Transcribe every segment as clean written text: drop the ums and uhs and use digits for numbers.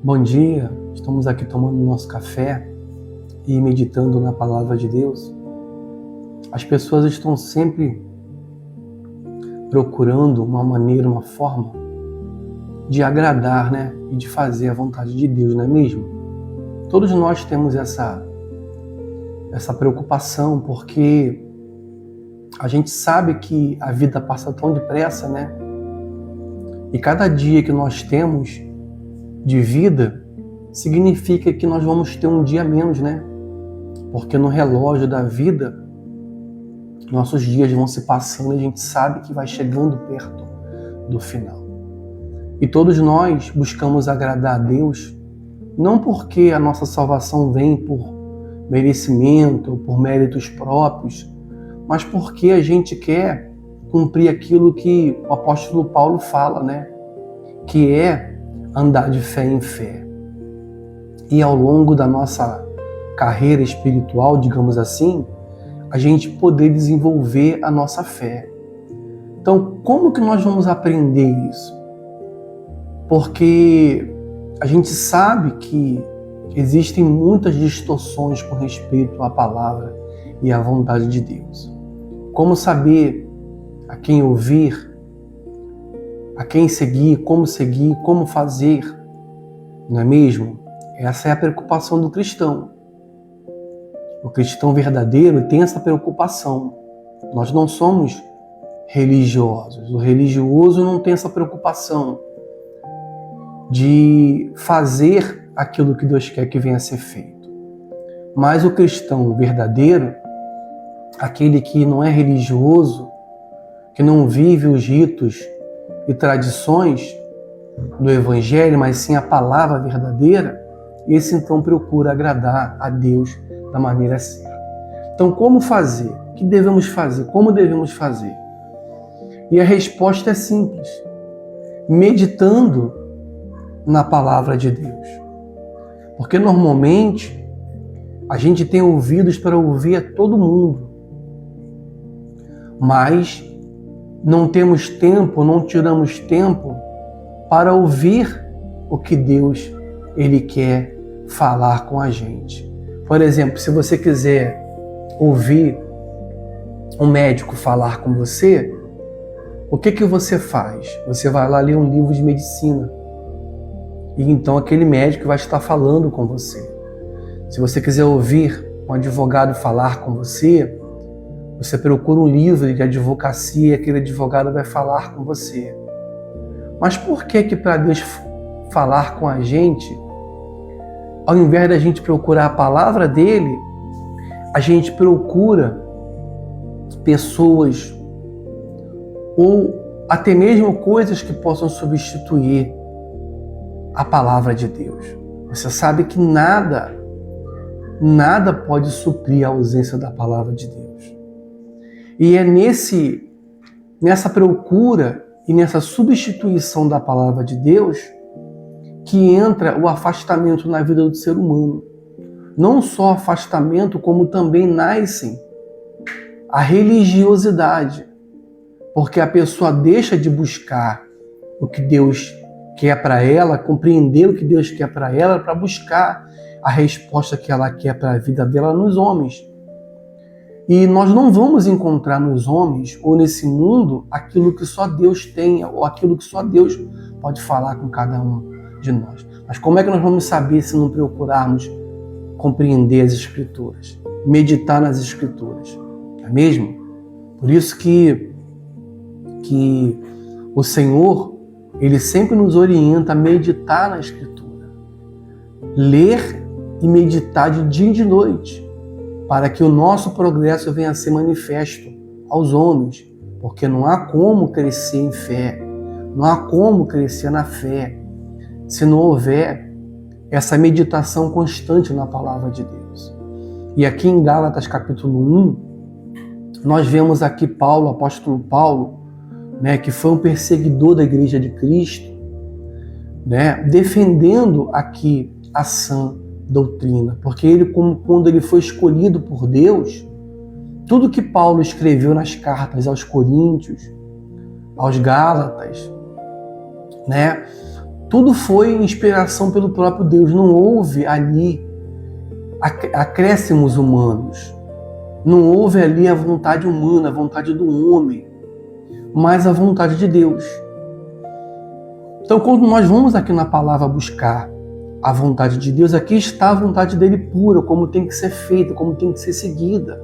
Bom dia, estamos aqui tomando nosso café e meditando na palavra de Deus. As pessoas estão sempre procurando uma maneira, uma forma de agradar, e de fazer a vontade de Deus, não é mesmo? Todos nós temos essa preocupação, porque a gente sabe que a vida passa tão depressa, E cada dia que nós temos de vida significa que nós vamos ter um dia a menos, Porque no relógio da vida, nossos dias vão se passando e a gente sabe que vai chegando perto do final. E todos nós buscamos agradar a Deus, não porque a nossa salvação vem por merecimento, por méritos próprios, mas porque a gente quer cumprir aquilo que o apóstolo Paulo fala, Que é andar de fé em fé. E ao longo da nossa carreira espiritual, digamos assim, a gente poder desenvolver a nossa fé. Então, como que nós vamos aprender isso? Porque a gente sabe que existem muitas distorções com respeito à palavra e à vontade de Deus. Como saber a quem ouvir, a quem seguir, como fazer, não é mesmo? Essa é a preocupação do cristão. O cristão verdadeiro tem essa preocupação. Nós não somos religiosos. O religioso não tem essa preocupação de fazer aquilo que Deus quer que venha a ser feito. Mas o cristão verdadeiro, aquele que não é religioso, que não vive os ritos e tradições do Evangelho, mas sim a palavra verdadeira, esse então procura agradar a Deus da maneira certa. Então, como fazer? O que devemos fazer? Como devemos fazer? E a resposta é simples: meditando na palavra de Deus. Porque normalmente a gente tem ouvidos para ouvir a todo mundo, mas não temos tempo, não tiramos tempo para ouvir o que Deus Ele quer falar com a gente. Por exemplo, se você quiser ouvir um médico falar com você, o que você faz? Você vai lá ler um livro de medicina. E então aquele médico vai estar falando com você. Se você quiser ouvir um advogado falar com você, você procura um livro de advocacia e aquele advogado vai falar com você. Mas por que para Deus falar com a gente, ao invés da gente procurar a palavra dele, a gente procura pessoas ou até mesmo coisas que possam substituir a palavra de Deus? Você sabe que nada pode suprir a ausência da palavra de Deus. E é nessa procura e nessa substituição da palavra de Deus que entra o afastamento na vida do ser humano. Não só afastamento, como também nasce a religiosidade. Porque a pessoa deixa de buscar o que Deus quer para ela, compreender o que Deus quer para ela, para buscar a resposta que ela quer para a vida dela nos homens. E nós não vamos encontrar nos homens ou nesse mundo aquilo que só Deus tem ou aquilo que só Deus pode falar com cada um de nós. Mas como é que nós vamos saber se não procurarmos compreender as Escrituras, meditar nas Escrituras? Não é mesmo? Por isso que o Senhor, Ele sempre nos orienta a meditar na Escritura. Ler e meditar de dia e de noite, para que o nosso progresso venha a ser manifesto aos homens, porque não há como crescer em fé, não há como crescer na fé, se não houver essa meditação constante na palavra de Deus. E aqui em Gálatas capítulo 1, nós vemos aqui Paulo, o apóstolo Paulo, que foi um perseguidor da igreja de Cristo, defendendo aqui a sã doutrina, porque ele, quando ele foi escolhido por Deus, tudo que Paulo escreveu nas cartas aos Coríntios, aos Gálatas, Tudo foi inspiração pelo próprio Deus. Não houve ali acréscimos humanos. Não houve ali a vontade humana, a vontade do homem, mas a vontade de Deus. Então, quando nós vamos aqui na palavra buscar a vontade de Deus, aqui está a vontade dele pura, como tem que ser feita, como tem que ser seguida.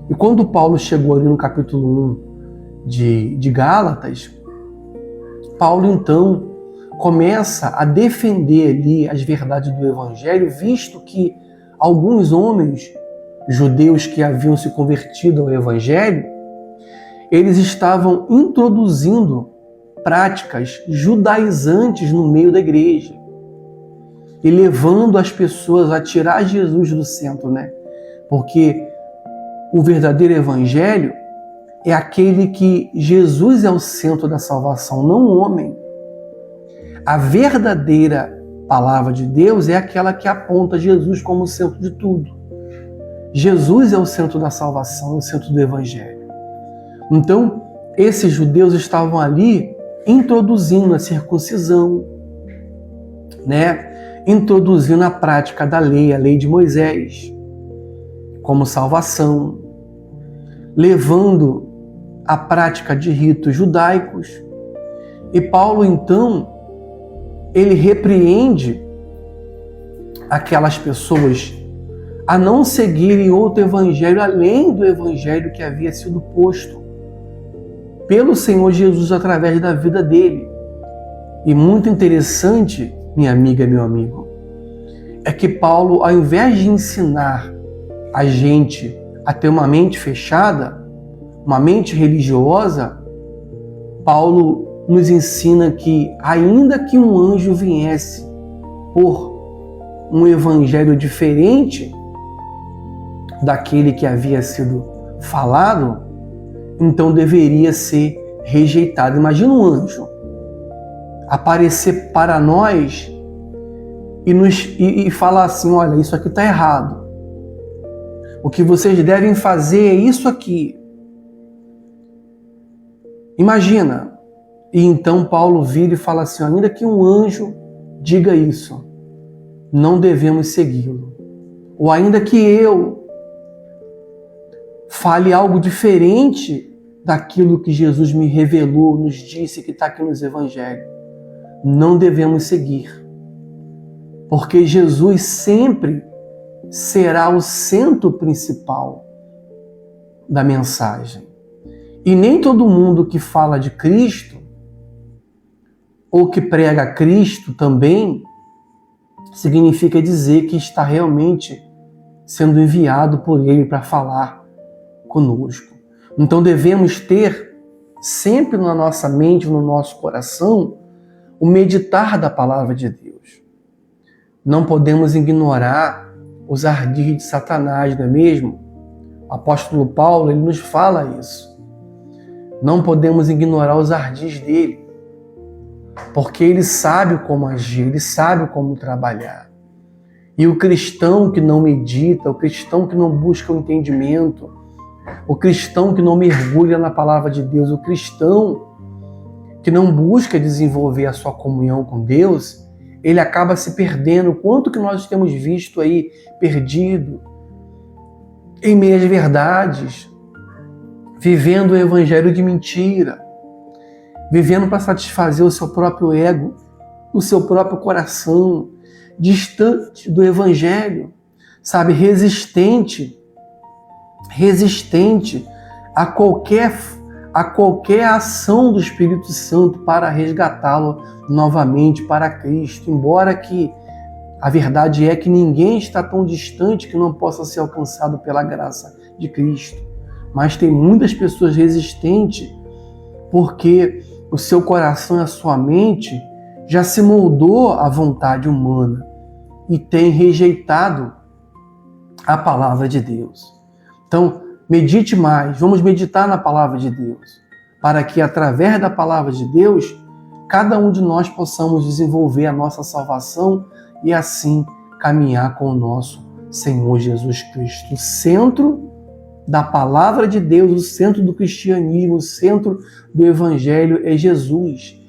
E quando Paulo chegou ali no capítulo 1 de Gálatas, Paulo então começa a defender ali as verdades do Evangelho, visto que alguns homens judeus que haviam se convertido ao Evangelho, eles estavam introduzindo práticas judaizantes no meio da igreja e levando as pessoas a tirar Jesus do centro, né? Porque o verdadeiro Evangelho é aquele que Jesus é o centro da salvação, não o homem. A verdadeira palavra de Deus é aquela que aponta Jesus como o centro de tudo. Jesus é o centro da salvação, o centro do Evangelho. Então, esses judeus estavam ali introduzindo a circuncisão, né? Introduzindo a prática da lei, a lei de Moisés, como salvação, levando a prática de ritos judaicos. E Paulo, então, ele repreende aquelas pessoas a não seguirem outro evangelho além do evangelho que havia sido posto pelo Senhor Jesus através da vida dele. E muito interessante, minha amiga, meu amigo, é que Paulo, ao invés de ensinar a gente a ter uma mente fechada, uma mente religiosa, Paulo nos ensina que, ainda que um anjo viesse por um evangelho diferente daquele que havia sido falado, então deveria ser rejeitado. Imagina um anjo aparecer para nós e falar assim: olha, isso aqui está errado. O que vocês devem fazer é isso aqui. Imagina. E então Paulo vira e fala assim: ainda que um anjo diga isso, não devemos segui-lo. Ou ainda que eu fale algo diferente daquilo que Jesus me revelou, nos disse, que está aqui nos evangelhos, não devemos seguir. Porque Jesus sempre será o centro principal da mensagem. E nem todo mundo que fala de Cristo ou que prega Cristo também significa dizer que está realmente sendo enviado por Ele para falar conosco. Então devemos ter sempre na nossa mente, no nosso coração, o meditar da palavra de Deus. Não podemos ignorar os ardis de Satanás, não é mesmo? O apóstolo Paulo, ele nos fala isso. Não podemos ignorar os ardis dele, porque ele sabe como agir, ele sabe como trabalhar. E o cristão que não medita, o cristão que não busca o entendimento, o cristão que não mergulha na palavra de Deus, o cristão que não busca desenvolver a sua comunhão com Deus, ele acaba se perdendo. Quanto que nós temos visto aí perdido em meias verdades, vivendo o evangelho de mentira, vivendo para satisfazer o seu próprio ego, o seu próprio coração, distante do evangelho, sabe, resistente a qualquer ação do Espírito Santo para resgatá-lo novamente para Cristo, embora que a verdade é que ninguém está tão distante que não possa ser alcançado pela graça de Cristo. Mas tem muitas pessoas resistentes porque o seu coração e a sua mente já se moldou à vontade humana e tem rejeitado a palavra de Deus. Então, medite mais, vamos meditar na palavra de Deus, para que através da palavra de Deus, cada um de nós possamos desenvolver a nossa salvação e assim caminhar com o nosso Senhor Jesus Cristo. O centro da palavra de Deus, o centro do cristianismo, o centro do evangelho é Jesus.